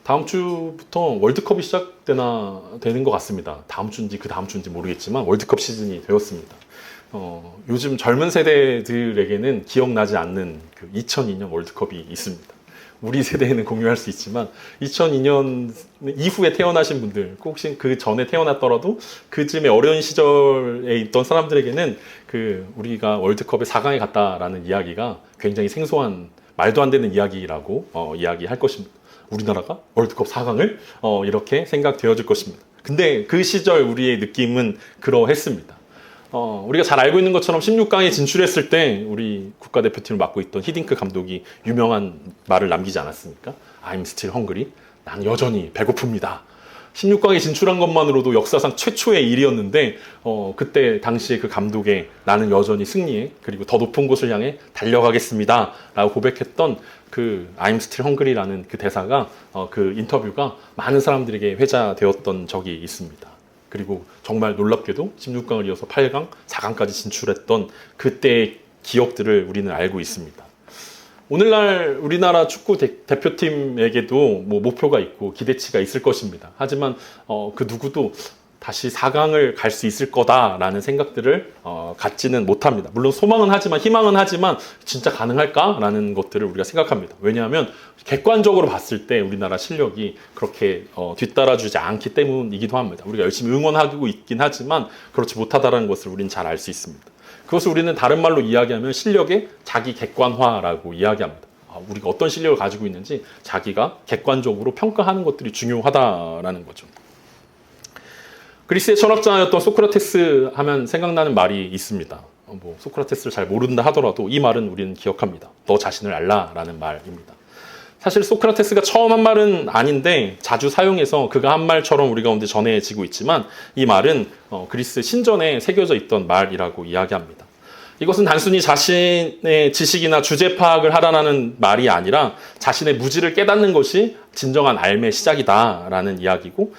다음 주부터 월드컵이 되는 것 같습니다. 다음 주인지 그 다음 주인지 모르겠지만 월드컵 시즌이 되었습니다. 요즘 젊은 세대들에게는 기억나지 않는 그 2002년 월드컵이 있습니다. 우리 세대에는 공유할 수 있지만 2002년 이후에 태어나신 분들, 혹시 그 전에 태어났더라도 그쯤에 어려운 시절에 있던 사람들에게는 우리가 월드컵에 4강에 갔다라는 이야기가 굉장히 생소한 말도 안 되는 이야기라고 이야기할 것입니다. 우리나라가 월드컵 4강을 이렇게 생각되어질 것입니다. 근데 그 시절 우리의 느낌은 그러했습니다. 우리가 잘 알고 있는 것처럼 16강에 진출했을 때 우리 국가대표팀을 맡고 있던 히딩크 감독이 유명한 말을 남기지 않았습니까? I'm still hungry. 난 여전히 배고픕니다. 16강에 진출한 것만으로도 역사상 최초의 일이었는데 그때 당시에 그 감독의 나는 여전히 승리해 그리고 더 높은 곳을 향해 달려가겠습니다 라고 고백했던 그 I'm still hungry라는 그 대사가 그 인터뷰가 많은 사람들에게 회자되었던 적이 있습니다. 그리고 정말 놀랍게도 16강을 이어서 8강, 4강까지 진출했던 그때의 기억들을 우리는 알고 있습니다. 오늘날 우리나라 축구 대표팀에게도 뭐 목표가 있고 기대치가 있을 것입니다. 하지만 그 누구도 다시 4강을 갈 수 있을 거다라는 생각들을 갖지는 못합니다. 물론 소망은 하지만 희망은 하지만 진짜 가능할까라는 것들을 우리가 생각합니다. 왜냐하면 객관적으로 봤을 때 우리나라 실력이 그렇게 뒤따라주지 않기 때문이기도 합니다. 우리가 열심히 응원하고 있긴 하지만 그렇지 못하다는 것을 우리는 잘 알 수 있습니다. 그것을 우리는 다른 말로 이야기하면 실력의 자기 객관화라고 이야기합니다. 우리가 어떤 실력을 가지고 있는지 자기가 객관적으로 평가하는 것들이 중요하다라는 거죠. 그리스의 철학자였던 소크라테스 하면 생각나는 말이 있습니다. 소크라테스를 잘 모른다 하더라도 이 말은 우리는 기억합니다. 너 자신을 알라라는 말입니다. 사실 소크라테스가 처음 한 말은 아닌데 자주 사용해서 그가 한 말처럼 우리 가운데 전해지고 있지만 이 말은 그리스 신전에 새겨져 있던 말이라고 이야기합니다. 이것은 단순히 자신의 지식이나 주제 파악을 하라는 말이 아니라 자신의 무지를 깨닫는 것이 진정한 삶의 시작이다라는 이야기고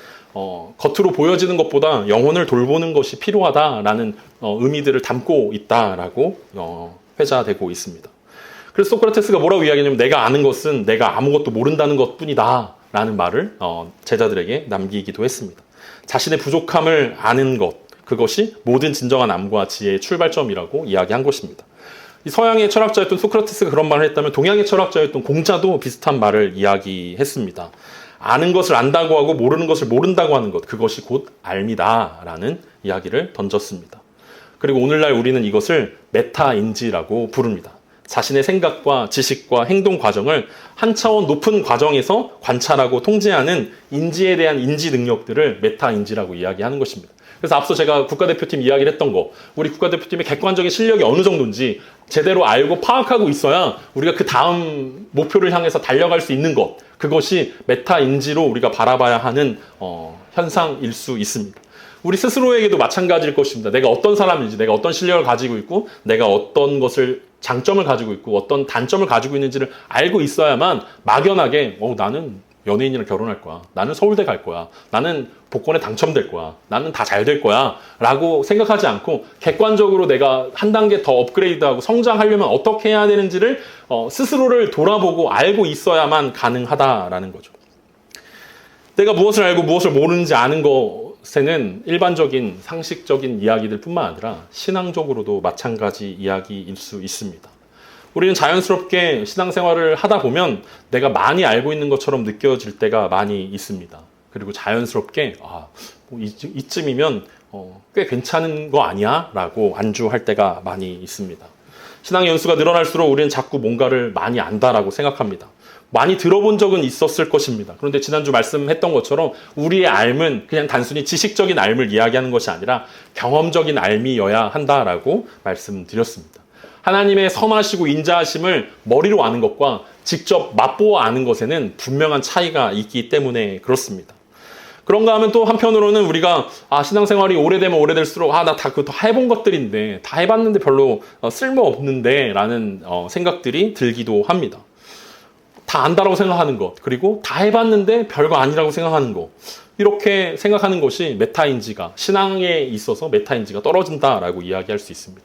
겉으로 보여지는 것보다 영혼을 돌보는 것이 필요하다라는 의미들을 담고 있다라고 회자되고 있습니다. 그래서 소크라테스가 뭐라고 이야기하냐면 내가 아는 것은 내가 아무것도 모른다는 것뿐이다 라는 말을 제자들에게 남기기도 했습니다. 자신의 부족함을 아는 것, 그것이 모든 진정한 암과 지혜의 출발점이라고 이야기한 것입니다. 이 서양의 철학자였던 소크라테스가 그런 말을 했다면 동양의 철학자였던 공자도 비슷한 말을 이야기했습니다. 아는 것을 안다고 하고 모르는 것을 모른다고 하는 것, 그것이 곧 알미다 라는 이야기를 던졌습니다. 그리고 오늘날 우리는 이것을 메타인지라고 부릅니다. 자신의 생각과 지식과 행동 과정을 한 차원 높은 과정에서 관찰하고 통제하는 인지에 대한 인지 능력들을 메타인지라고 이야기하는 것입니다. 그래서 앞서 제가 국가대표팀 이야기를 했던 거, 우리 국가대표팀의 객관적인 실력이 어느 정도인지 제대로 알고 파악하고 있어야 우리가 그 다음 목표를 향해서 달려갈 수 있는 것, 그것이 메타인지로 우리가 바라봐야 하는 현상일 수 있습니다. 우리 스스로에게도 마찬가지일 것입니다. 내가 어떤 사람인지, 내가 어떤 실력을 가지고 있고, 내가 어떤 것을 장점을 가지고 있고, 어떤 단점을 가지고 있는지를 알고 있어야만 막연하게 나는 연예인이랑 결혼할 거야. 나는 서울대 갈 거야. 나는 복권에 당첨될 거야. 나는 다 잘 될 거야. 라고 생각하지 않고 객관적으로 내가 한 단계 더 업그레이드하고 성장하려면 어떻게 해야 되는지를 스스로를 돌아보고 알고 있어야만 가능하다라는 거죠. 내가 무엇을 알고 무엇을 모르는지 아는 것에는 일반적인 상식적인 이야기들 뿐만 아니라 신앙적으로도 마찬가지 이야기일 수 있습니다. 우리는 자연스럽게 신앙생활을 하다 보면 내가 많이 알고 있는 것처럼 느껴질 때가 많이 있습니다. 그리고 자연스럽게 이쯤이면 꽤 괜찮은 거 아니야? 라고 안주할 때가 많이 있습니다. 신앙 연수가 늘어날수록 우리는 자꾸 뭔가를 많이 안다라고 생각합니다. 많이 들어본 적은 있었을 것입니다. 그런데 지난주 말씀했던 것처럼 우리의 삶은 그냥 단순히 지식적인 삶을 이야기하는 것이 아니라 경험적인 삶이어야 한다라고 말씀드렸습니다. 하나님의 선하시고 인자하심을 머리로 아는 것과 직접 맛보아 아는 것에는 분명한 차이가 있기 때문에 그렇습니다. 그런가 하면 또 한편으로는 우리가 신앙생활이 오래되면 오래될수록 나 다 그거 다 해본 것들인데 다 해봤는데 별로 쓸모없는데 라는 생각들이 들기도 합니다. 다 안다라고 생각하는 것, 그리고 다 해봤는데 별거 아니라고 생각하는 것, 이렇게 생각하는 것이 메타인지가, 신앙에 있어서 메타인지가 떨어진다라고 이야기할 수 있습니다.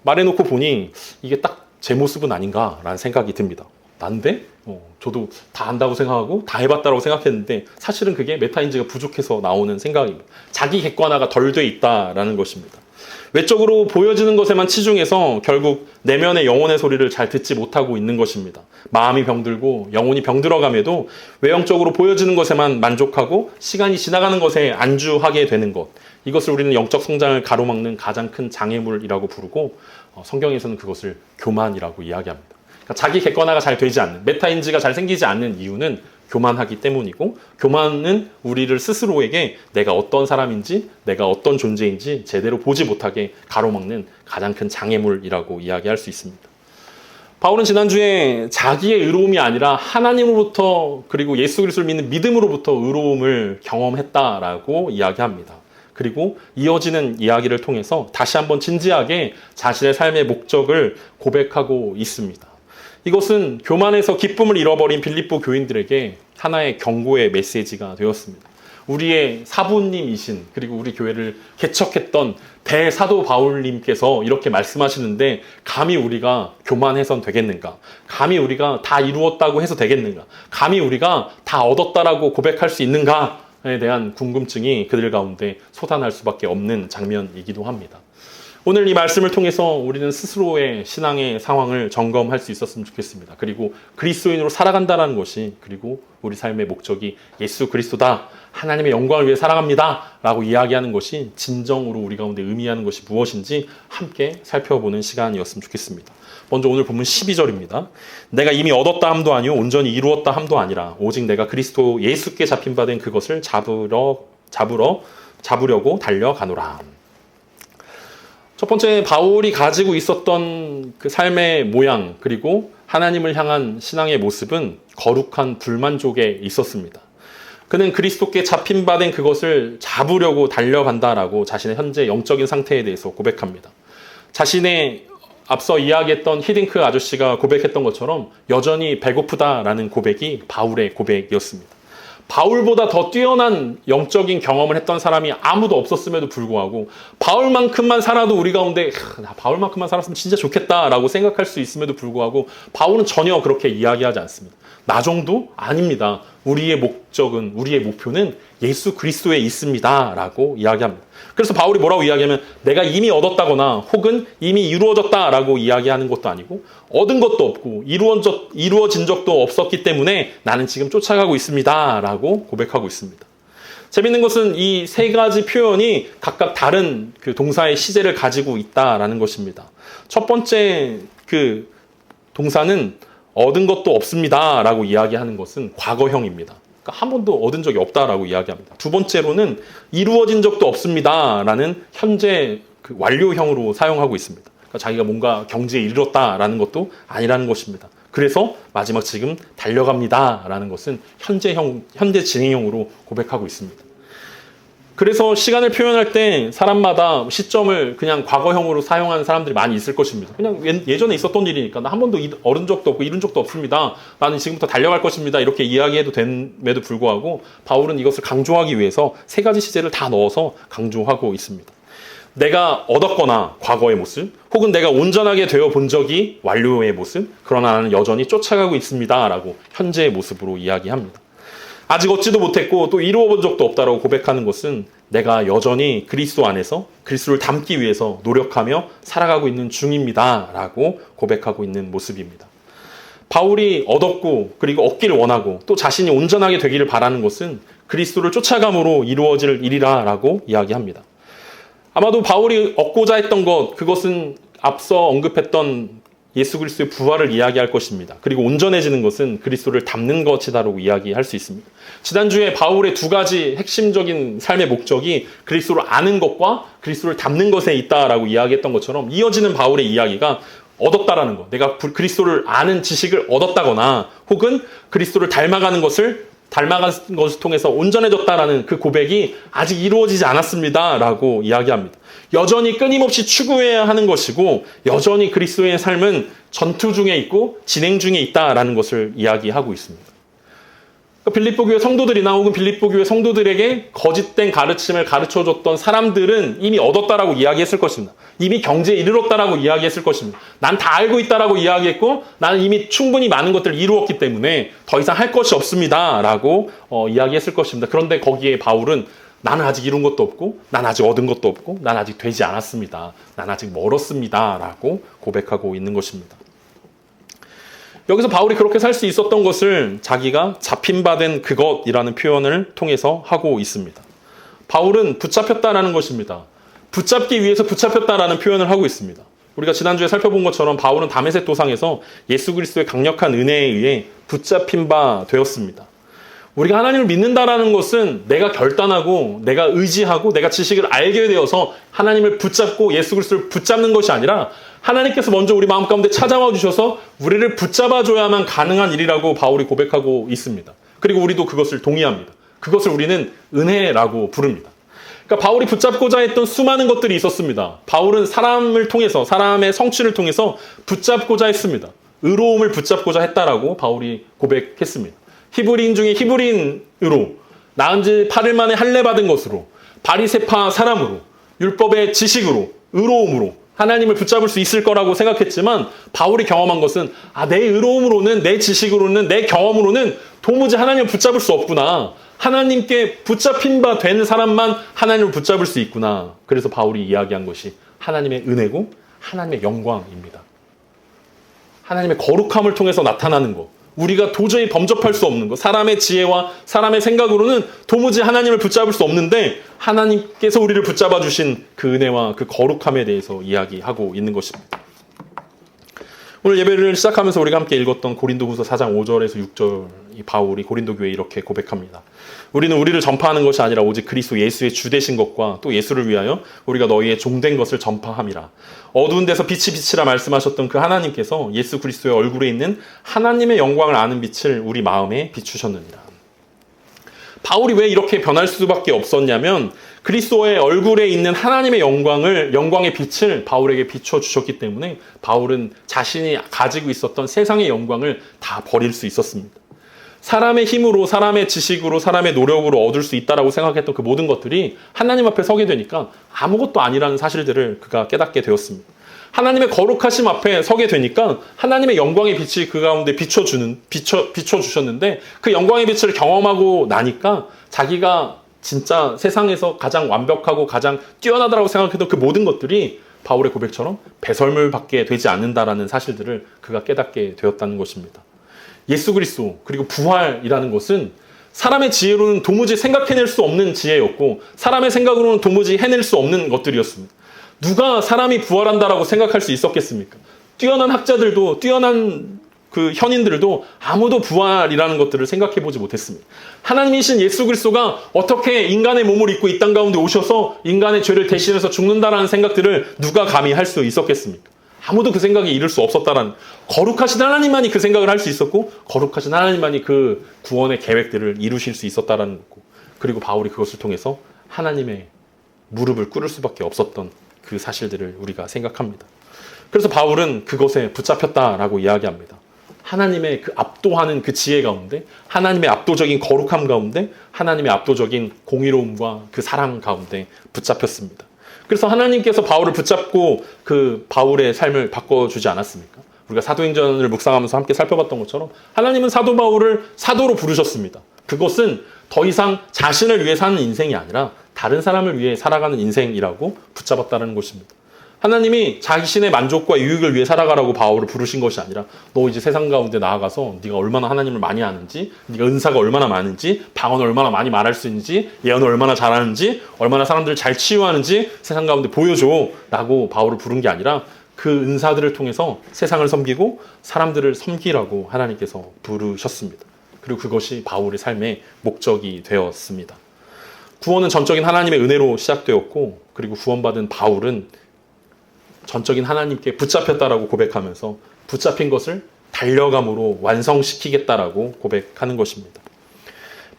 말해놓고 보니 이게 딱 제 모습은 아닌가라는 생각이 듭니다. 난데? 저도 다 안다고 생각하고 다 해봤다고 생각했는데 사실은 그게 메타인지가 부족해서 나오는 생각입니다. 자기 객관화가 덜 돼 있다라는 것입니다. 외적으로 보여지는 것에만 치중해서 결국 내면의 영혼의 소리를 잘 듣지 못하고 있는 것입니다. 마음이 병들고 영혼이 병들어감에도 외형적으로 보여지는 것에만 만족하고 시간이 지나가는 것에 안주하게 되는 것. 이것을 우리는 영적 성장을 가로막는 가장 큰 장애물이라고 부르고 성경에서는 그것을 교만이라고 이야기합니다. 그러니까 자기 객관화가 잘 되지 않는, 메타인지가 잘 생기지 않는 이유는 교만하기 때문이고, 교만은 우리를 스스로에게 내가 어떤 사람인지, 내가 어떤 존재인지 제대로 보지 못하게 가로막는 가장 큰 장애물이라고 이야기할 수 있습니다. 바울은 지난주에 자기의 의로움이 아니라 하나님으로부터 그리고 예수 그리스도를 믿는 믿음으로부터 의로움을 경험했다라고 이야기합니다. 그리고 이어지는 이야기를 통해서 다시 한번 진지하게 자신의 삶의 목적을 고백하고 있습니다. 이것은 교만에서 기쁨을 잃어버린 빌립보 교인들에게 하나의 경고의 메시지가 되었습니다. 우리의 사부님이신 그리고 우리 교회를 개척했던 대사도 바울님께서 이렇게 말씀하시는데 감히 우리가 교만해선 되겠는가? 감히 우리가 다 이루었다고 해서 되겠는가? 감히 우리가 다 얻었다라고 고백할 수 있는가에 대한 궁금증이 그들 가운데 솟아날 수밖에 없는 장면이기도 합니다. 오늘 이 말씀을 통해서 우리는 스스로의 신앙의 상황을 점검할 수 있었으면 좋겠습니다. 그리고 그리스도인으로 살아간다는 것이, 그리고 우리 삶의 목적이 예수 그리스도다, 하나님의 영광을 위해 살아갑니다 라고 이야기하는 것이 진정으로 우리 가운데 의미하는 것이 무엇인지 함께 살펴보는 시간이었으면 좋겠습니다. 먼저 오늘 본문 12절입니다. 내가 이미 얻었다 함도 아니요 온전히 이루었다 함도 아니라 오직 내가 그리스도 예수께 잡힌 바 된 그것을 잡으려고 달려가노라. 첫 번째, 바울이 가지고 있었던 그 삶의 모양, 그리고 하나님을 향한 신앙의 모습은 거룩한 불만족에 있었습니다. 그는 그리스도께 잡힌 바 된 그것을 잡으려고 달려간다라고 자신의 현재 영적인 상태에 대해서 고백합니다. 자신의 앞서 이야기했던 히딩크 아저씨가 고백했던 것처럼 여전히 배고프다라는 고백이 바울의 고백이었습니다. 바울보다 더 뛰어난 영적인 경험을 했던 사람이 아무도 없었음에도 불구하고 바울만큼만 살아도 우리 가운데 바울만큼만 살았으면 진짜 좋겠다라고 생각할 수 있음에도 불구하고 바울은 전혀 그렇게 이야기하지 않습니다. 나 정도? 아닙니다. 우리의 목적은, 우리의 목표는 예수 그리스도에 있습니다 라고 이야기합니다. 그래서 바울이 뭐라고 이야기하면 내가 이미 얻었다거나 혹은 이미 이루어졌다라고 이야기하는 것도 아니고 얻은 것도 없고 이루어진 적도 없었기 때문에 나는 지금 쫓아가고 있습니다 라고 고백하고 있습니다. 재밌는 것은 이 세 가지 표현이 각각 다른 그 동사의 시제를 가지고 있다라는 것입니다. 첫 번째 그 동사는 얻은 것도 없습니다 라고 이야기하는 것은 과거형입니다. 그러니까 한 번도 얻은 적이 없다라고 이야기합니다. 두 번째로는 이루어진 적도 없습니다 라는 현재 그 완료형으로 사용하고 있습니다. 그러니까 자기가 뭔가 경지에 이르렀다라는 것도 아니라는 것입니다. 그래서 마지막 지금 달려갑니다 라는 것은 현재 진행형으로 고백하고 있습니다. 그래서 시간을 표현할 때 사람마다 시점을 그냥 과거형으로 사용하는 사람들이 많이 있을 것입니다. 그냥 예전에 있었던 일이니까 나 한 번도 얻은 적도 없고 이룬 적도 없습니다. 나는 지금부터 달려갈 것입니다. 이렇게 이야기해도 됨에도 불구하고 바울은 이것을 강조하기 위해서 세 가지 시제를 다 넣어서 강조하고 있습니다. 내가 얻었거나 과거의 모습, 혹은 내가 온전하게 되어 본 적이 완료의 모습, 그러나 나는 여전히 쫓아가고 있습니다 라고 현재의 모습으로 이야기합니다. 아직 얻지도 못했고 또 이루어 본 적도 없다라고 고백하는 것은 내가 여전히 그리스도 안에서 그리스도를 닮기 위해서 노력하며 살아가고 있는 중입니다 라고 고백하고 있는 모습입니다. 바울이 얻었고 그리고 얻기를 원하고 또 자신이 온전하게 되기를 바라는 것은 그리스도를 쫓아감으로 이루어질 일이라 라고 이야기합니다. 아마도 바울이 얻고자 했던 것, 그것은 앞서 언급했던 예수 그리스도의 부활을 이야기할 것입니다. 그리고 온전해지는 것은 그리스도를 닮는 것이다라고 이야기할 수 있습니다. 지난주에 바울의 두 가지 핵심적인 삶의 목적이 그리스도를 아는 것과 그리스도를 닮는 것에 있다라고 이야기했던 것처럼 이어지는 바울의 이야기가 얻었다라는 것, 내가 그리스도를 아는 지식을 얻었다거나 혹은 그리스도를 닮아가는 것을 통해서 온전해졌다라는 그 고백이 아직 이루어지지 않았습니다라고 이야기합니다. 여전히 끊임없이 추구해야 하는 것이고 여전히 그리스도의 삶은 전투 중에 있고 진행 중에 있다라는 것을 이야기하고 있습니다. 빌립보 교회 성도들이나 혹은 빌립보 교회 성도들에게 거짓된 가르침을 가르쳐줬던 사람들은 이미 얻었다라고 이야기했을 것입니다. 이미 경제에 이르렀다라고 이야기했을 것입니다. 난 다 알고 있다라고 이야기했고 나는 이미 충분히 많은 것들을 이루었기 때문에 더 이상 할 것이 없습니다라고 이야기했을 것입니다. 그런데 거기에 바울은 나는 아직 이룬 것도 없고 난 아직 얻은 것도 없고 난 아직 되지 않았습니다. 난 아직 멀었습니다라고 고백하고 있는 것입니다. 여기서 바울이 그렇게 살 수 있었던 것을 자기가 잡힌 바 된 그것이라는 표현을 통해서 하고 있습니다. 바울은 붙잡혔다라는 것입니다. 붙잡기 위해서 붙잡혔다라는 표현을 하고 있습니다. 우리가 지난주에 살펴본 것처럼 바울은 다메섹 도상에서 예수 그리스도의 강력한 은혜에 의해 붙잡힌 바 되었습니다. 우리가 하나님을 믿는다라는 것은 내가 결단하고 내가 의지하고 내가 지식을 알게 되어서 하나님을 붙잡고 예수 그리스도를 붙잡는 것이 아니라 하나님께서 먼저 우리 마음 가운데 찾아와 주셔서 우리를 붙잡아줘야만 가능한 일이라고 바울이 고백하고 있습니다. 그리고 우리도 그것을 동의합니다. 그것을 우리는 은혜라고 부릅니다. 그러니까 바울이 붙잡고자 했던 수많은 것들이 있었습니다. 바울은 사람을 통해서 사람의 성취를 통해서 붙잡고자 했습니다. 의로움을 붙잡고자 했다라고 바울이 고백했습니다. 히브리인 중에 히브리인으로 나은 지 8일 만에 할례 받은 것으로 바리새파 사람으로 율법의 지식으로 의로움으로 하나님을 붙잡을 수 있을 거라고 생각했지만 바울이 경험한 것은 내 의로움으로는 내 지식으로는 내 경험으로는 도무지 하나님을 붙잡을 수 없구나. 하나님께 붙잡힌 바 된 사람만 하나님을 붙잡을 수 있구나. 그래서 바울이 이야기한 것이 하나님의 은혜고 하나님의 영광입니다. 하나님의 거룩함을 통해서 나타나는 것. 우리가 도저히 범접할 수 없는 것, 사람의 지혜와 사람의 생각으로는 도무지 하나님을 붙잡을 수 없는데 하나님께서 우리를 붙잡아 주신 그 은혜와 그 거룩함에 대해서 이야기하고 있는 것입니다. 오늘 예배를 시작하면서 우리가 함께 읽었던 고린도후서 4장 5절에서 6절 이 바울이 고린도 교회에 이렇게 고백합니다. 우리는 우리를 전파하는 것이 아니라 오직 그리스도 예수의 주 되신 것과 또 예수를 위하여 우리가 너희의 종된 것을 전파함이라. 어두운 데서 빛이 빛이라 말씀하셨던 그 하나님께서 예수 그리스도의 얼굴에 있는 하나님의 영광을 아는 빛을 우리 마음에 비추셨느니라. 바울이 왜 이렇게 변할 수밖에 없었냐면 그리스도의 얼굴에 있는 하나님의 영광의 빛을 바울에게 비춰주셨기 때문에 바울은 자신이 가지고 있었던 세상의 영광을 다 버릴 수 있었습니다. 사람의 힘으로, 사람의 지식으로, 사람의 노력으로 얻을 수 있다라고 생각했던 그 모든 것들이 하나님 앞에 서게 되니까 아무것도 아니라는 사실들을 그가 깨닫게 되었습니다. 하나님의 거룩하심 앞에 서게 되니까 하나님의 영광의 빛이 그 가운데 비춰주셨는데 그 영광의 빛을 경험하고 나니까 자기가 진짜 세상에서 가장 완벽하고 가장 뛰어나다라고 생각했던 그 모든 것들이 바울의 고백처럼 배설물밖에 되지 않는다라는 사실들을 그가 깨닫게 되었다는 것입니다. 예수 그리스도 그리고 부활이라는 것은 사람의 지혜로는 도무지 생각해낼 수 없는 지혜였고 사람의 생각으로는 도무지 해낼 수 없는 것들이었습니다. 누가 사람이 부활한다라고 생각할 수 있었겠습니까? 뛰어난 학자들도 뛰어난 그 현인들도 아무도 부활이라는 것들을 생각해보지 못했습니다. 하나님이신 예수 그리스도가 어떻게 인간의 몸을 입고 이 땅 가운데 오셔서 인간의 죄를 대신해서 죽는다라는 생각들을 누가 감히 할 수 있었겠습니까? 아무도 그 생각에 이를 수 없었다라는, 거룩하신 하나님만이 그 생각을 할 수 있었고 거룩하신 하나님만이 그 구원의 계획들을 이루실 수 있었다라는 거고, 그리고 바울이 그것을 통해서 하나님의 무릎을 꿇을 수밖에 없었던 그 사실들을 우리가 생각합니다. 그래서 바울은 그것에 붙잡혔다라고 이야기합니다. 하나님의 그 압도하는 그 지혜 가운데, 하나님의 압도적인 거룩함 가운데, 하나님의 압도적인 공의로움과 그 사랑 가운데 붙잡혔습니다. 그래서 하나님께서 바울을 붙잡고 그 바울의 삶을 바꿔주지 않았습니까? 우리가 사도행전을 묵상하면서 함께 살펴봤던 것처럼 하나님은 사도 바울을 사도로 부르셨습니다. 그것은 더 이상 자신을 위해 사는 인생이 아니라 다른 사람을 위해 살아가는 인생이라고 붙잡았다는 것입니다. 하나님이 자신의 만족과 유익을 위해 살아가라고 바울을 부르신 것이 아니라 너 이제 세상 가운데 나아가서 네가 얼마나 하나님을 많이 아는지, 네가 은사가 얼마나 많은지, 방언을 얼마나 많이 말할 수 있는지, 예언을 얼마나 잘하는지, 얼마나 사람들을 잘 치유하는지 세상 가운데 보여줘 라고 바울을 부른 게 아니라 그 은사들을 통해서 세상을 섬기고 사람들을 섬기라고 하나님께서 부르셨습니다. 그리고 그것이 바울의 삶의 목적이 되었습니다. 구원은 전적인 하나님의 은혜로 시작되었고, 그리고 구원받은 바울은 전적인 하나님께 붙잡혔다라고 고백하면서 붙잡힌 것을 달려감으로 완성시키겠다라고 고백하는 것입니다.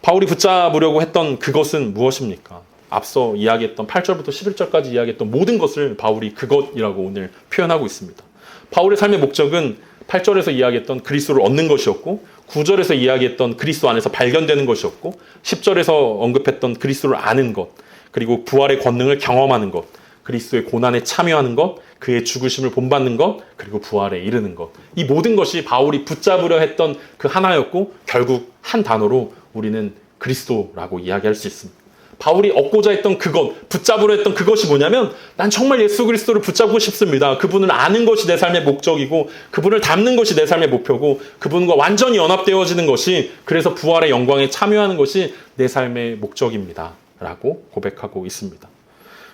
바울이 붙잡으려고 했던 그것은 무엇입니까? 앞서 이야기했던 8절부터 11절까지 이야기했던 모든 것을 바울이 그것이라고 오늘 표현하고 있습니다. 바울의 삶의 목적은 8절에서 이야기했던 그리스도를 얻는 것이었고 9절에서 이야기했던 그리스도 안에서 발견되는 것이었고 10절에서 언급했던 그리스도를 아는 것, 그리고 부활의 권능을 경험하는 것, 그리스도의 고난에 참여하는 것, 그의 죽으심을 본받는 것, 그리고 부활에 이르는 것. 이 모든 것이 바울이 붙잡으려 했던 그 하나였고 결국 한 단어로 우리는 그리스도라고 이야기할 수 있습니다. 바울이 얻고자 했던 그것, 붙잡으려 했던 그것이 뭐냐면 난 정말 예수 그리스도를 붙잡고 싶습니다. 그분을 아는 것이 내 삶의 목적이고 그분을 닮는 것이 내 삶의 목표고 그분과 완전히 연합되어지는 것이, 그래서 부활의 영광에 참여하는 것이 내 삶의 목적입니다. 라고 고백하고 있습니다.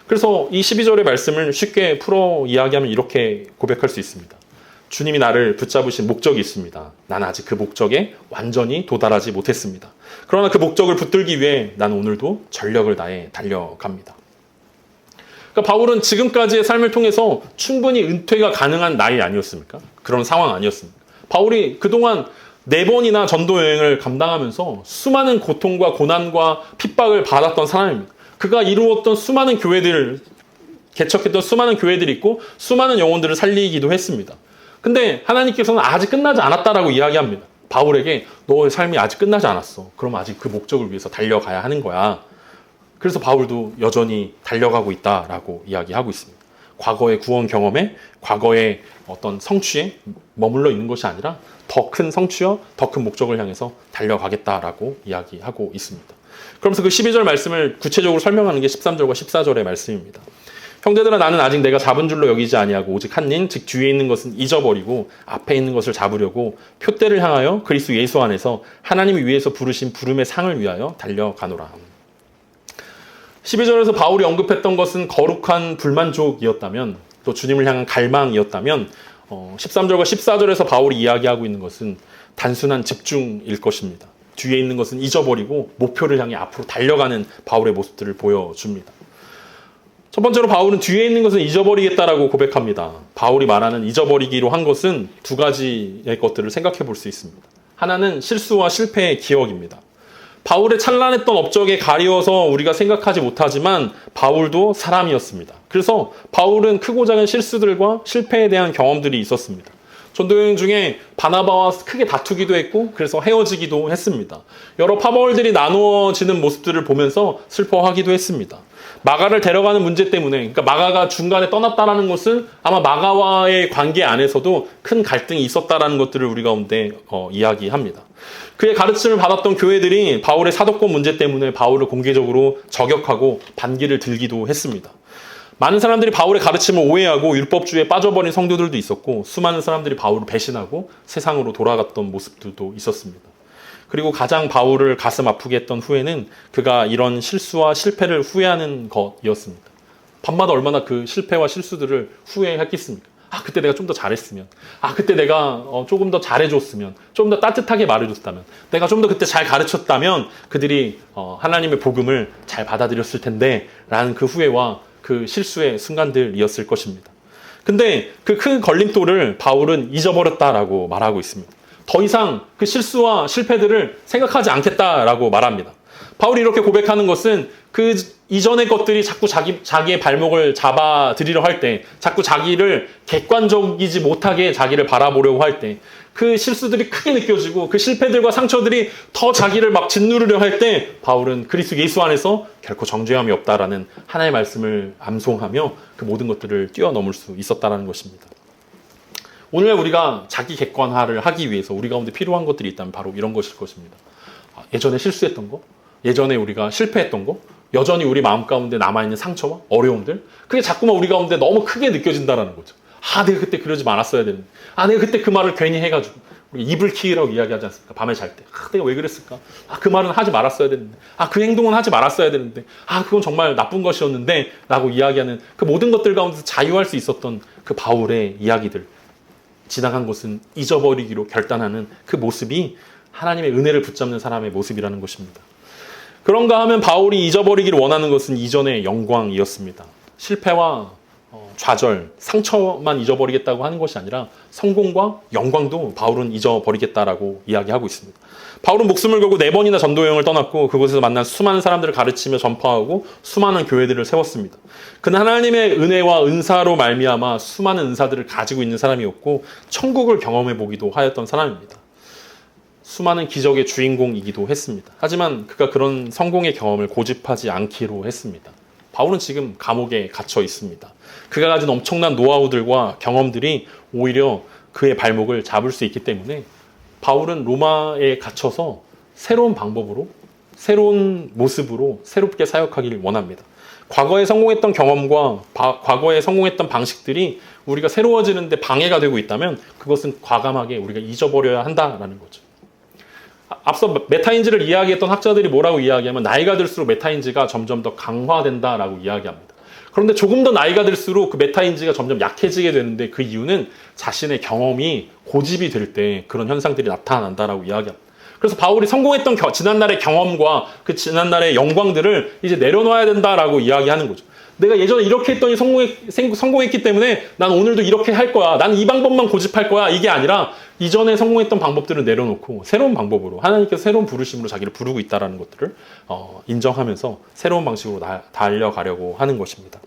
그래서 이 12절의 말씀을 쉽게 풀어 이야기하면 이렇게 고백할 수 있습니다. 주님이 나를 붙잡으신 목적이 있습니다. 나는 아직 그 목적에 완전히 도달하지 못했습니다. 그러나 그 목적을 붙들기 위해 나는 오늘도 전력을 다해 달려갑니다. 그러니까 바울은 지금까지의 삶을 통해서 충분히 은퇴가 가능한 나이 아니었습니까? 그런 상황 아니었습니까? 바울이 그동안 4번이나 전도 여행을 감당하면서 수많은 고통과 고난과 핍박을 받았던 사람입니다. 그가 이루었던 수많은 교회들, 개척했던 수많은 교회들이 있고 수많은 영혼들을 살리기도 했습니다. 근데 하나님께서는 아직 끝나지 않았다라고 이야기합니다. 바울에게 너의 삶이 아직 끝나지 않았어. 그럼 아직 그 목적을 위해서 달려가야 하는 거야. 그래서 바울도 여전히 달려가고 있다라고 이야기하고 있습니다. 과거의 구원 경험에, 과거의 어떤 성취에 머물러 있는 것이 아니라 더 큰 성취와 더 큰 목적을 향해서 달려가겠다라고 이야기하고 있습니다. 그러면서 그 12절 말씀을 구체적으로 설명하는 게 13절과 14절의 말씀입니다. 형제들아, 나는 아직 내가 잡은 줄로 여기지 아니하고 오직 한 일, 즉 뒤에 있는 것은 잊어버리고 앞에 있는 것을 잡으려고 표대를 향하여 그리스도 예수 안에서 하나님이 위에서 부르신 부름의 상을 위하여 달려가노라. 12절에서 바울이 언급했던 것은 거룩한 불만족이었다면, 또 주님을 향한 갈망이었다면 13절과 14절에서 바울이 이야기하고 있는 것은 단순한 집중일 것입니다. 뒤에 있는 것은 잊어버리고 목표를 향해 앞으로 달려가는 바울의 모습들을 보여줍니다. 첫 번째로 바울은 뒤에 있는 것은 잊어버리겠다라고 고백합니다. 바울이 말하는 잊어버리기로 한 것은 두 가지의 것들을 생각해 볼 수 있습니다. 하나는 실수와 실패의 기억입니다. 바울의 찬란했던 업적에 가리워서 우리가 생각하지 못하지만 바울도 사람이었습니다. 그래서 바울은 크고 작은 실수들과 실패에 대한 경험들이 있었습니다. 전도여행 중에 바나바와 크게 다투기도 했고 그래서 헤어지기도 했습니다. 여러 파벌들이 나누어지는 모습들을 보면서 슬퍼하기도 했습니다. 마가를 데려가는 문제 때문에, 그러니까 마가가 중간에 떠났다라는 것은 아마 마가와의 관계 안에서도 큰 갈등이 있었다라는 것들을 우리 가운데 이야기합니다. 그의 가르침을 받았던 교회들이 바울의 사도권 문제 때문에 바울을 공개적으로 저격하고 반기를 들기도 했습니다. 많은 사람들이 바울의 가르침을 오해하고 율법주의에 빠져버린 성도들도 있었고 수많은 사람들이 바울을 배신하고 세상으로 돌아갔던 모습들도 있었습니다. 그리고 가장 바울을 가슴 아프게 했던 후회는 그가 이런 실수와 실패를 후회하는 것이었습니다. 밤마다 얼마나 그 실패와 실수들을 후회했겠습니까? 아, 그때 내가 좀 더 잘했으면, 아, 그때 내가 조금 더 잘해줬으면, 좀 더 따뜻하게 말해줬다면, 내가 좀 더 그때 잘 가르쳤다면 그들이 하나님의 복음을 잘 받아들였을 텐데 라는 그 후회와 그 실수의 순간들이었을 것입니다. 근데 그 큰 걸림돌을 바울은 잊어버렸다라고 말하고 있습니다. 더 이상 그 실수와 실패들을 생각하지 않겠다라고 말합니다. 바울이 이렇게 고백하는 것은 그 이전의 것들이 자꾸 자기의 발목을 잡아들이려 할 때, 자꾸 자기를 객관적이지 못하게 자기를 바라보려고 할 때, 그 실수들이 크게 느껴지고 그 실패들과 상처들이 더 자기를 막 짓누르려 할 때 바울은 그리스도 예수 안에서 결코 정죄함이 없다라는 하나님의 말씀을 암송하며 그 모든 것들을 뛰어넘을 수 있었다라는 것입니다. 오늘 우리가 자기 객관화를 하기 위해서 우리 가운데 필요한 것들이 있다면 바로 이런 것일 것입니다. 예전에 실수했던 거, 예전에 우리가 실패했던 거, 여전히 우리 마음 가운데 남아있는 상처와 어려움들, 그게 자꾸만 우리 가운데 너무 크게 느껴진다는 거죠. 아, 내가 그때 그러지 말았어야 되는데, 아, 내가 그때 그 말을 괜히 해가지고, 우리 이불 키라고 이야기하지 않습니까? 밤에 잘 때. 아, 내가 왜 그랬을까? 아, 그 말은 하지 말았어야 되는데, 아, 그 행동은 하지 말았어야 되는데, 아, 그건 정말 나쁜 것이었는데 라고 이야기하는 그 모든 것들 가운데서 자유할 수 있었던 그 바울의 이야기들, 지나간 것은 잊어버리기로 결단하는 그 모습이 하나님의 은혜를 붙잡는 사람의 모습이라는 것입니다. 그런가 하면 바울이 잊어버리기를 원하는 것은 이전의 영광이었습니다. 실패와 좌절, 상처만 잊어버리겠다고 하는 것이 아니라 성공과 영광도 바울은 잊어버리겠다라고 이야기하고 있습니다. 바울은 목숨을 걸고 4번이나 전도여행을 떠났고 그곳에서 만난 수많은 사람들을 가르치며 전파하고 수많은 교회들을 세웠습니다. 그는 하나님의 은혜와 은사로 말미암아 수많은 은사들을 가지고 있는 사람이었고 천국을 경험해 보기도 하였던 사람입니다. 수많은 기적의 주인공이기도 했습니다. 하지만 그가 그런 성공의 경험을 고집하지 않기로 했습니다. 바울은 지금 감옥에 갇혀 있습니다. 그가 가진 엄청난 노하우들과 경험들이 오히려 그의 발목을 잡을 수 있기 때문에 바울은 로마에 갇혀서 새로운 방법으로, 새로운 모습으로 새롭게 사역하기를 원합니다. 과거에 성공했던 경험과 과거에 성공했던 방식들이 우리가 새로워지는데 방해가 되고 있다면 그것은 과감하게 우리가 잊어버려야 한다라는 거죠. 앞서 메타인지를 이야기했던 학자들이 뭐라고 이야기하면 나이가 들수록 메타인지가 점점 더 강화된다라고 이야기합니다. 그런데 조금 더 나이가 들수록 그 메타인지가 점점 약해지게 되는데 그 이유는 자신의 경험이 고집이 될 때 그런 현상들이 나타난다라고 이야기합니다. 그래서 바울이 성공했던 지난날의 경험과 그 지난날의 영광들을 이제 내려놔야 된다라고 이야기하는 거죠. 내가 예전에 이렇게 했더니 성공했기 때문에 난 오늘도 이렇게 할 거야. 난 이 방법만 고집할 거야. 이게 아니라 이전에 성공했던 방법들을 내려놓고 새로운 방법으로 하나님께서 새로운 부르심으로 자기를 부르고 있다는 것들을 인정하면서 새로운 방식으로 달려가려고 하는 것입니다.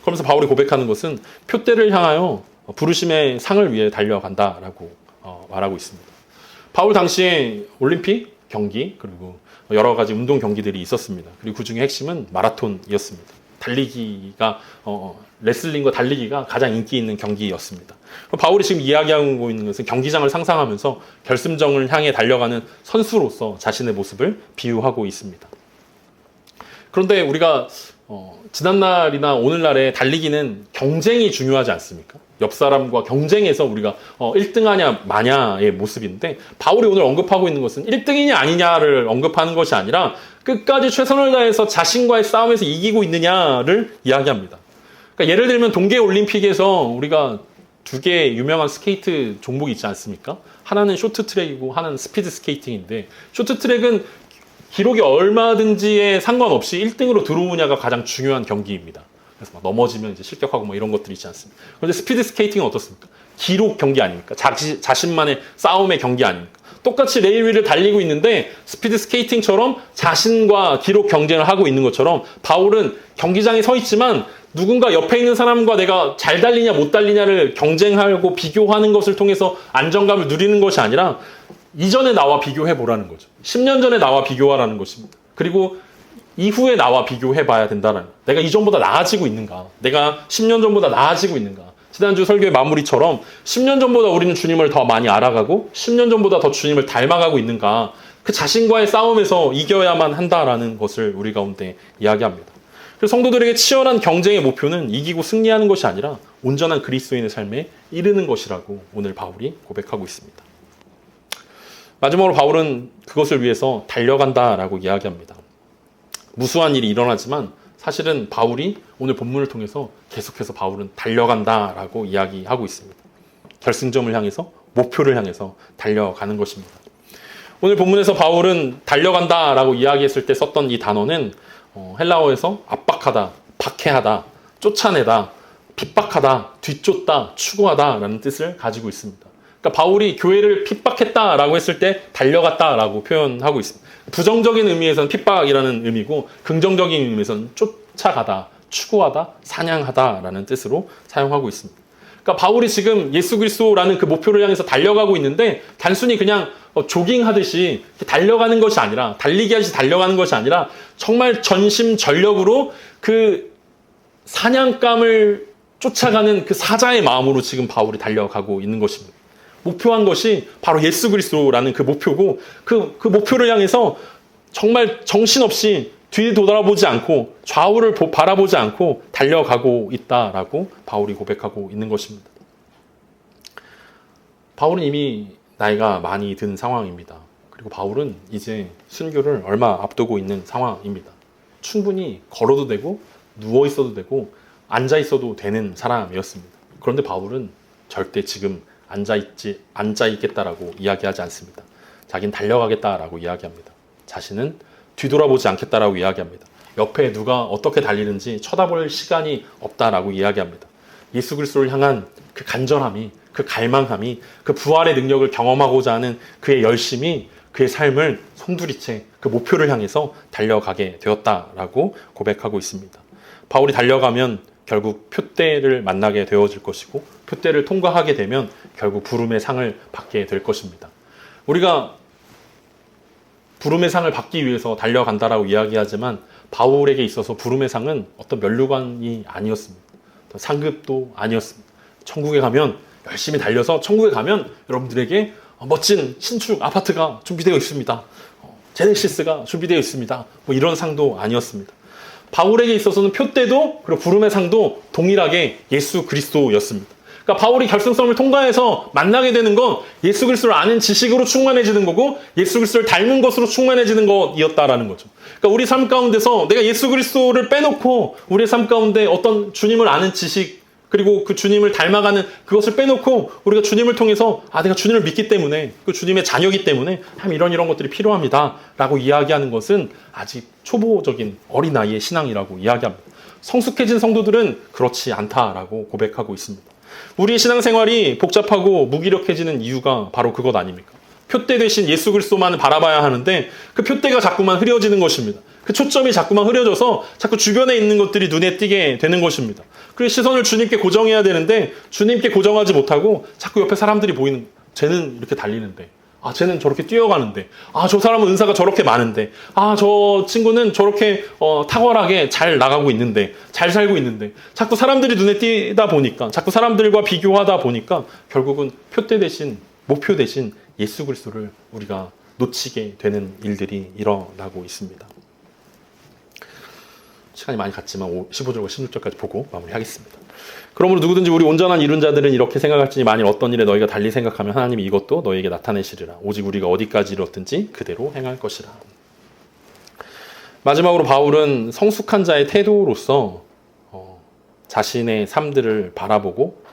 그러면서 바울이 고백하는 것은 표대를 향하여 부르심의 상을 위해 달려간다라고 말하고 있습니다. 바울 당시에 올림픽 경기 그리고 여러 가지 운동 경기들이 있었습니다. 그리고 그 중에 핵심은 마라톤이었습니다. 달리기가 레슬링과 달리기가 가장 인기 있는 경기였습니다. 바울이 지금 이야기하고 있는 것은 경기장을 상상하면서 결승점을 향해 달려가는 선수로서 자신의 모습을 비유하고 있습니다. 그런데 우리가 지난날이나 오늘날의 달리기는 경쟁이 중요하지 않습니까? 옆 사람과 경쟁해서 우리가 1등하냐 마냐의 모습인데 바울이 오늘 언급하고 있는 것은 1등이냐 아니냐를 언급하는 것이 아니라 끝까지 최선을 다해서 자신과의 싸움에서 이기고 있느냐를 이야기합니다. 그러니까 예를 들면 동계올림픽에서 우리가 두 개의 유명한 스케이트 종목이 있지 않습니까? 하나는 쇼트트랙이고 하나는 스피드 스케이팅인데 쇼트트랙은 기록이 얼마든지에 상관없이 1등으로 들어오느냐가 가장 중요한 경기입니다. 그래서 막 넘어지면 이제 실격하고 뭐 이런 것들이 있지 않습니까? 그런데 스피드 스케이팅은 어떻습니까? 기록 경기 아닙니까? 자신만의 싸움의 경기 아닙니까? 똑같이 레일 위를 달리고 있는데 스피드 스케이팅처럼 자신과 기록 경쟁을 하고 있는 것처럼 바울은 경기장에 서 있지만 누군가 옆에 있는 사람과 내가 잘 달리냐 못 달리냐를 경쟁하고 비교하는 것을 통해서 안정감을 누리는 것이 아니라 이전에 나와 비교해 보라는 거죠. 10년 전에 나와 비교하라는 것입니다. 그리고 이후에 나와 비교해 봐야 된다는 거예요. 내가 이전보다 나아지고 있는가? 내가 10년 전보다 나아지고 있는가? 지난주 설교의 마무리처럼 10년 전보다 우리는 주님을 더 많이 알아가고 10년 전보다 더 주님을 닮아가고 있는가? 그 자신과의 싸움에서 이겨야만 한다라는 것을 우리 가운데 이야기합니다. 그래서 성도들에게 치열한 경쟁의 목표는 이기고 승리하는 것이 아니라 온전한 그리스도인의 삶에 이르는 것이라고 오늘 바울이 고백하고 있습니다. 마지막으로 바울은 그것을 위해서 달려간다라고 이야기합니다. 무수한 일이 일어나지만 사실은 바울이 오늘 본문을 통해서 계속해서 바울은 달려간다라고 이야기하고 있습니다. 결승점을 향해서 목표를 향해서 달려가는 것입니다. 오늘 본문에서 바울은 달려간다라고 이야기했을 때 썼던 이 단어는 헬라어에서 압박하다, 박해하다, 쫓아내다, 핍박하다, 뒤쫓다, 추구하다라는 뜻을 가지고 있습니다. 그러니까 바울이 교회를 핍박했다라고 했을 때 달려갔다라고 표현하고 있습니다. 부정적인 의미에서는 핍박이라는 의미고 긍정적인 의미에서는 쫓아가다, 추구하다, 사냥하다라는 뜻으로 사용하고 있습니다. 그러니까 바울이 지금 예수 그리스도라는 그 목표를 향해서 달려가고 있는데 단순히 그냥 조깅하듯이 달려가는 것이 아니라 달리기 하듯이 달려가는 것이 아니라 정말 전심전력으로 그 사냥감을 쫓아가는 그 사자의 마음으로 지금 바울이 달려가고 있는 것입니다. 목표한 것이 바로 예수 그리스도라는 그 목표고 그 목표를 향해서 정말 정신없이 뒤에 돌아보지 않고 좌우를 바라보지 않고 달려가고 있다라고 바울이 고백하고 있는 것입니다. 바울은 이미 나이가 많이 든 상황입니다. 그리고 바울은 이제 순교를 얼마 앞두고 있는 상황입니다. 충분히 걸어도 되고 누워 있어도 되고 앉아 있어도 되는 사람이었습니다. 그런데 바울은 절대 지금 앉아 있겠다라고 이야기하지 않습니다. 자기는 달려가겠다라고 이야기합니다. 자신은 뒤돌아보지 않겠다라고 이야기합니다. 옆에 누가 어떻게 달리는지 쳐다볼 시간이 없다라고 이야기합니다. 예수 그리스도를 향한 그 간절함이, 그 갈망함이, 그 부활의 능력을 경험하고자 하는 그의 열심이 그의 삶을 송두리째 그 목표를 향해서 달려가게 되었다라고 고백하고 있습니다. 바울이 달려가면 결국 표대를 만나게 되어질 것이고 표대를 통과하게 되면 결국 부름의 상을 받게 될 것입니다. 우리가 부름의 상을 받기 위해서 달려간다라고 이야기하지만 바울에게 있어서 부름의 상은 어떤 면류관이 아니었습니다. 상급도 아니었습니다. 천국에 가면 열심히 달려서 천국에 가면 여러분들에게 멋진 신축 아파트가 준비되어 있습니다. 제네시스가 준비되어 있습니다. 뭐 이런 상도 아니었습니다. 바울에게 있어서는 표대도 그리고 부름의 상도 동일하게 예수 그리스도였습니다. 그러니까 바울이 결승점을 통과해서 만나게 되는 건 예수 그리스도를 아는 지식으로 충만해지는 거고 예수 그리스도를 닮은 것으로 충만해지는 것이었다라는 거죠. 그러니까 우리 삶 가운데서 내가 예수 그리스도를 빼놓고 우리의 삶 가운데 어떤 주님을 아는 지식 그리고 그 주님을 닮아가는 그것을 빼놓고 우리가 주님을 통해서 내가 주님을 믿기 때문에 그 주님의 자녀이기 때문에 이런 것들이 필요합니다 라고 이야기하는 것은 아직 초보적인 어린 나이의 신앙이라고 이야기합니다. 성숙해진 성도들은 그렇지 않다라고 고백하고 있습니다. 우리의 신앙생활이 복잡하고 무기력해지는 이유가 바로 그것 아닙니까? 표대 대신 예수 그리스도만을 바라봐야 하는데 그 표대가 자꾸만 흐려지는 것입니다. 그 초점이 자꾸만 흐려져서 자꾸 주변에 있는 것들이 눈에 띄게 되는 것입니다. 그래서 시선을 주님께 고정해야 되는데 주님께 고정하지 못하고 자꾸 옆에 사람들이 보이는 거예요. 쟤는 이렇게 달리는데 쟤는 저렇게 뛰어가는데 저 사람은 은사가 저렇게 많은데 저 친구는 저렇게 탁월하게 잘 나가고 있는데 잘 살고 있는데 자꾸 사람들이 눈에 띄다 보니까 자꾸 사람들과 비교하다 보니까 결국은 표대 대신 목표 대신 예수 그리스도를 우리가 놓치게 되는 일들이 일어나고 있습니다. 시간이 많이 갔지만 15절과 16절까지 보고 마무리하겠습니다. 그러므로 누구든지 우리 온전한 이룬 자들은 이렇게 생각할지니 만일 어떤 일에 너희가 달리 생각하면 하나님이 이것도 너희에게 나타내시리라. 오직 우리가 어디까지 이뤘든지 그대로 행할 것이라. 마지막으로 바울은 성숙한 자의 태도로서 자신의 삶들을 바라보고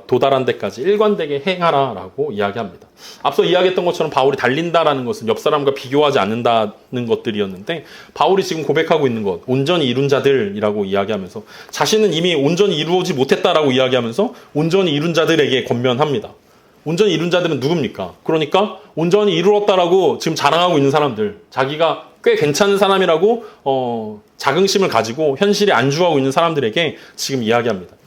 도달한 데까지 일관되게 행하라라고 이야기합니다. 앞서 이야기했던 것처럼 바울이 달린다라는 것은 옆 사람과 비교하지 않는다는 것들이었는데 바울이 지금 고백하고 있는 것, 온전히 이룬 자들이라고 이야기하면서 자신은 이미 온전히 이루어지 못했다라고 이야기하면서 온전히 이룬 자들에게 권면합니다. 온전히 이룬 자들은 누굽니까? 그러니까 온전히 이루었다라고 지금 자랑하고 있는 사람들, 자기가 꽤 괜찮은 사람이라고 자긍심을 가지고 현실에 안주하고 있는 사람들에게 지금 이야기합니다.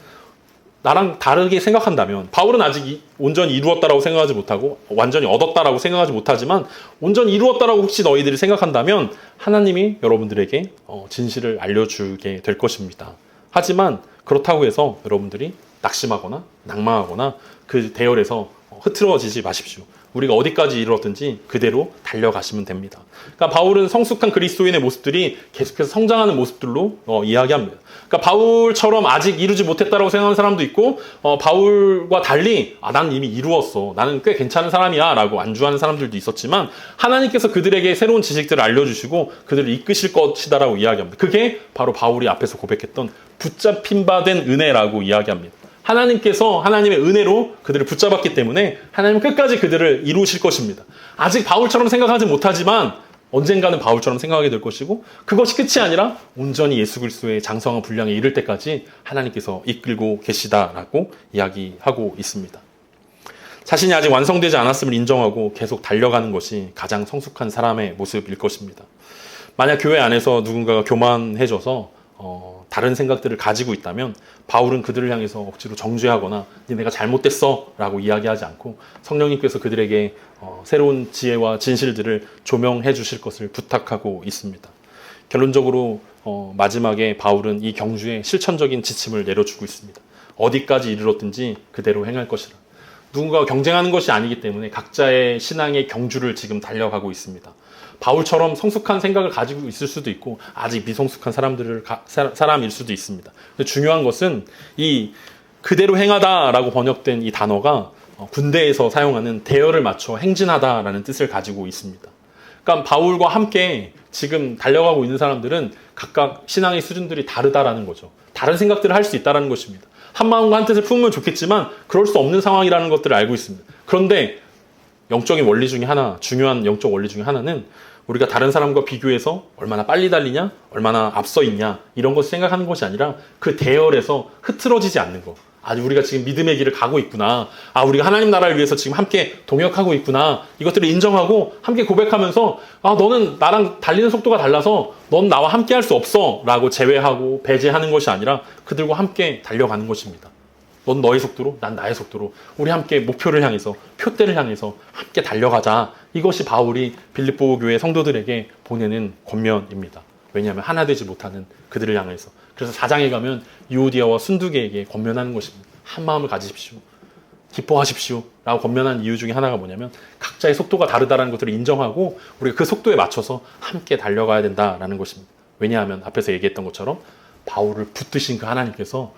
나랑 다르게 생각한다면 바울은 아직 온전히 이루었다라고 생각하지 못하고 완전히 얻었다라고 생각하지 못하지만 온전히 이루었다라고 혹시 너희들이 생각한다면 하나님이 여러분들에게 진실을 알려주게 될 것입니다. 하지만 그렇다고 해서 여러분들이 낙심하거나 낭망하거나 그 대열에서 흐트러지지 마십시오. 우리가 어디까지 이르렀든지 그대로 달려가시면 됩니다. 그러니까 바울은 성숙한 그리스도인의 모습들이 계속해서 성장하는 모습들로 이야기합니다. 그러니까 바울처럼 아직 이루지 못했다라고 생각하는 사람도 있고 바울과 달리 나는 이미 이루었어. 나는 꽤 괜찮은 사람이야 라고 안주하는 사람들도 있었지만 하나님께서 그들에게 새로운 지식들을 알려주시고 그들을 이끄실 것이다 라고 이야기합니다. 그게 바로 바울이 앞에서 고백했던 붙잡힌 바 된 은혜라고 이야기합니다. 하나님께서 하나님의 은혜로 그들을 붙잡았기 때문에 하나님은 끝까지 그들을 이루실 것입니다. 아직 바울처럼 생각하지 못하지만 언젠가는 바울처럼 생각하게 될 것이고 그것이 끝이 아니라 온전히 예수 그리스도의 장성한 분량에 이를 때까지 하나님께서 이끌고 계시다라고 이야기하고 있습니다. 자신이 아직 완성되지 않았음을 인정하고 계속 달려가는 것이 가장 성숙한 사람의 모습일 것입니다. 만약 교회 안에서 누군가가 교만해져서 다른 생각들을 가지고 있다면 바울은 그들을 향해서 억지로 정죄하거나 내가 잘못됐어 라고 이야기하지 않고 성령님께서 그들에게 새로운 지혜와 진실들을 조명해 주실 것을 부탁하고 있습니다. 결론적으로 마지막에 바울은 이 경주에 실천적인 지침을 내려주고 있습니다. 어디까지 이르렀든지 그대로 행할 것이라. 누군가와 경쟁하는 것이 아니기 때문에 각자의 신앙의 경주를 지금 달려가고 있습니다. 바울처럼 성숙한 생각을 가지고 있을 수도 있고 아직 미성숙한 사람일 수도 있습니다. 근데 중요한 것은 이 그대로 행하다라고 번역된 이 단어가 군대에서 사용하는 대열을 맞춰 행진하다라는 뜻을 가지고 있습니다. 그러니까 바울과 함께 지금 달려가고 있는 사람들은 각각 신앙의 수준들이 다르다라는 거죠. 다른 생각들을 할 수 있다는 것입니다. 한 마음과 한 뜻을 품으면 좋겠지만 그럴 수 없는 상황이라는 것들을 알고 있습니다. 그런데 영적인 원리 중에 하나, 중요한 영적 원리 중에 하나는 우리가 다른 사람과 비교해서 얼마나 빨리 달리냐, 얼마나 앞서 있냐 이런 것을 생각하는 것이 아니라 그 대열에서 흐트러지지 않는 것. 우리가 지금 믿음의 길을 가고 있구나. 우리가 하나님 나라를 위해서 지금 함께 동역하고 있구나. 이것들을 인정하고 함께 고백하면서 너는 나랑 달리는 속도가 달라서 넌 나와 함께 할 수 없어 라고 제외하고 배제하는 것이 아니라 그들과 함께 달려가는 것입니다. 넌 너의 속도로, 난 나의 속도로 우리 함께 목표를 향해서 표대를 향해서 함께 달려가자. 이것이 바울이 빌립보 교회 성도들에게 보내는 권면입니다. 왜냐하면 하나 되지 못하는 그들을 향해서. 그래서 4장에 가면 유오디아와 순두계에게 권면하는 것입니다. 한 마음을 가지십시오. 기뻐하십시오. 라고 권면한 이유 중에 하나가 뭐냐면 각자의 속도가 다르다는 것들을 인정하고 우리가 그 속도에 맞춰서 함께 달려가야 된다라는 것입니다. 왜냐하면 앞에서 얘기했던 것처럼 바울을 붙드신 그 하나님께서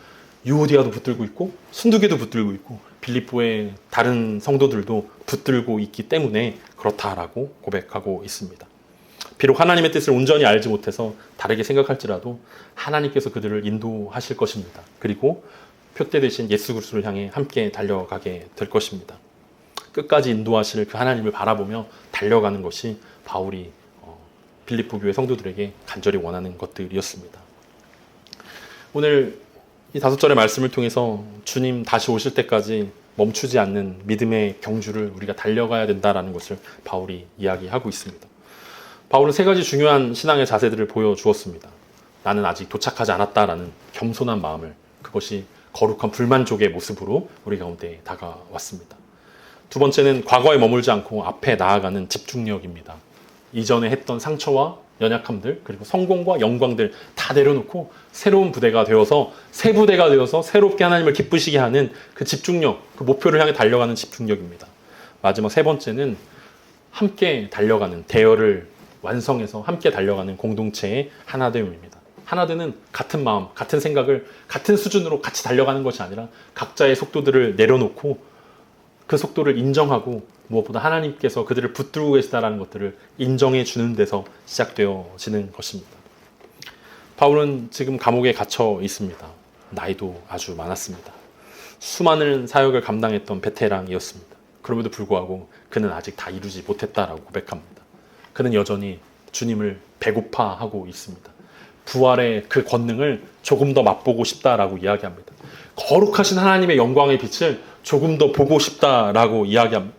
유오디아도 붙들고 있고 순두계도 붙들고 있고 빌립보의 다른 성도들도 붙들고 있기 때문에 그렇다라고 고백하고 있습니다. 비록 하나님의 뜻을 온전히 알지 못해서 다르게 생각할지라도 하나님께서 그들을 인도하실 것입니다. 그리고 표대 되신 예수 그리스도를 향해 함께 달려가게 될 것입니다. 끝까지 인도하실 그 하나님을 바라보며 달려가는 것이 바울이 빌립보 교회 성도들에게 간절히 원하는 것들이었습니다. 오늘 이 5절의 말씀을 통해서 주님 다시 오실 때까지 멈추지 않는 믿음의 경주를 우리가 달려가야 된다는 것을 바울이 이야기하고 있습니다. 바울은 3가지 중요한 신앙의 자세들을 보여주었습니다. 나는 아직 도착하지 않았다라는 겸손한 마음을, 그것이 거룩한 불만족의 모습으로 우리 가운데 다가왔습니다. 2번째는 과거에 머물지 않고 앞에 나아가는 집중력입니다. 이전에 했던 상처와 연약함들, 그리고 성공과 영광들 다 내려놓고 새로운 부대가 되어서 새 부대가 되어서 새롭게 하나님을 기쁘시게 하는 그 집중력, 그 목표를 향해 달려가는 집중력입니다. 마지막 3번째는 함께 달려가는, 대열을 완성해서 함께 달려가는 공동체의 하나됨입니다. 하나되는 같은 마음, 같은 생각을 같은 수준으로 같이 달려가는 것이 아니라 각자의 속도들을 내려놓고 그 속도를 인정하고 무엇보다 하나님께서 그들을 붙들고 계시다는 것들을 인정해 주는 데서 시작되어지는 것입니다. 바울은 지금 감옥에 갇혀 있습니다. 나이도 아주 많았습니다. 수많은 사역을 감당했던 베테랑이었습니다. 그럼에도 불구하고 그는 아직 다 이루지 못했다라고 고백합니다. 그는 여전히 주님을 배고파하고 있습니다. 부활의 그 권능을 조금 더 맛보고 싶다라고 이야기합니다. 거룩하신 하나님의 영광의 빛을 조금 더 보고 싶다라고 이야기합니다.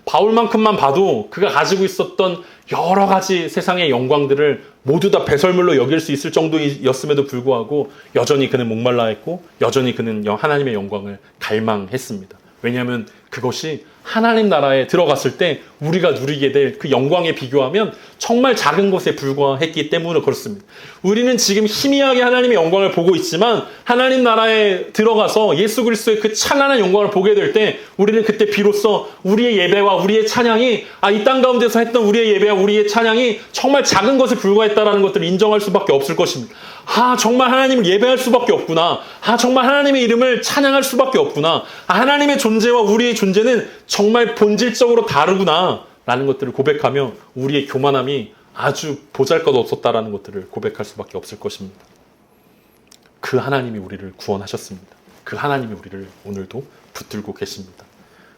바울만큼만 봐도 그가 가지고 있었던 여러 가지 세상의 영광들을 모두 다 배설물로 여길 수 있을 정도였음에도 불구하고 여전히 그는 목말라 했고 여전히 그는 하나님의 영광을 갈망했습니다. 왜냐하면 그것이 하나님 나라에 들어갔을 때 우리가 누리게 될 그 영광에 비교하면 정말 작은 것에 불과했기 때문에 그렇습니다. 우리는 지금 희미하게 하나님의 영광을 보고 있지만 하나님 나라에 들어가서 예수 그리스도의 그 찬란한 영광을 보게 될 때 우리는 그때 비로소 우리의 예배와 우리의 찬양이 이 땅 가운데서 했던 우리의 예배와 우리의 찬양이 정말 작은 것에 불과했다는 것들을 인정할 수밖에 없을 것입니다. 정말 하나님을 예배할 수밖에 없구나. 정말 하나님의 이름을 찬양할 수밖에 없구나. 하나님의 존재와 우리의 존재는 정말 본질적으로 다르구나 라는 것들을 고백하며 우리의 교만함이 아주 보잘것없었다라는 것들을 고백할 수밖에 없을 것입니다. 그 하나님이 우리를 구원하셨습니다. 그 하나님이 우리를 오늘도 붙들고 계십니다.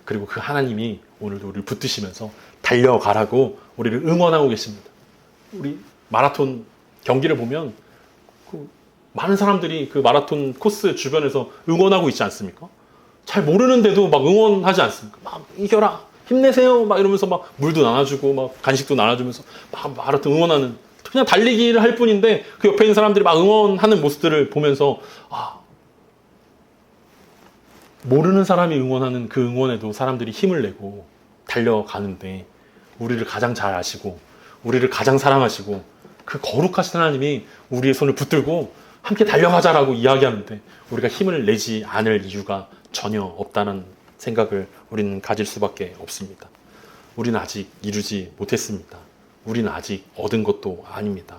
그리고 그 하나님이 오늘도 우리를 붙드시면서 달려가라고 우리를 응원하고 계십니다. 우리 마라톤 경기를 보면 많은 사람들이 그 마라톤 코스 주변에서 응원하고 있지 않습니까? 잘 모르는데도 막 응원하지 않습니까? 막 이겨라, 힘내세요, 막 이러면서 막 물도 나눠주고 막 간식도 나눠주면서 막 마라톤 응원하는, 그냥 달리기를 할 뿐인데 그 옆에 있는 사람들이 막 응원하는 모습들을 보면서 모르는 사람이 응원하는 그 응원에도 사람들이 힘을 내고 달려가는데 우리를 가장 잘 아시고 우리를 가장 사랑하시고 그 거룩하신 하나님이 우리의 손을 붙들고 함께 달려가자라고 이야기하는데 우리가 힘을 내지 않을 이유가 전혀 없다는 생각을 우리는 가질 수밖에 없습니다. 우리는 아직 이루지 못했습니다. 우리는 아직 얻은 것도 아닙니다.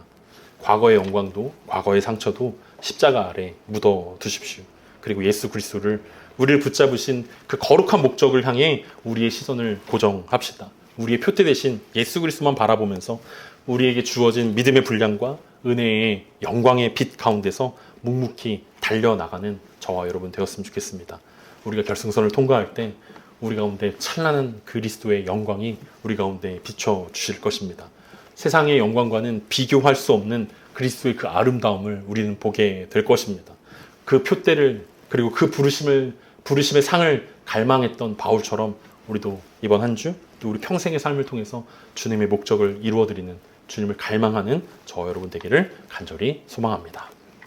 과거의 영광도 과거의 상처도 십자가 아래 묻어 두십시오. 그리고 예수 그리스도를 우리를 붙잡으신 그 거룩한 목적을 향해 우리의 시선을 고정합시다. 우리의 표대 대신 예수 그리스도만 바라보면서 우리에게 주어진 믿음의 분량과 은혜의 영광의 빛 가운데서 묵묵히 달려나가는 저와 여러분 되었으면 좋겠습니다. 우리가 결승선을 통과할 때 우리 가운데 찬란한 그리스도의 영광이 우리 가운데 비춰주실 것입니다. 세상의 영광과는 비교할 수 없는 그리스도의 그 아름다움을 우리는 보게 될 것입니다. 그 표대를 그리고 그 부르심의 상을 갈망했던 바울처럼 우리도 이번 한 주 또 우리 평생의 삶을 통해서 주님의 목적을 이루어드리는, 주님을 갈망하는 저와 여러분 되기를 간절히 소망합니다.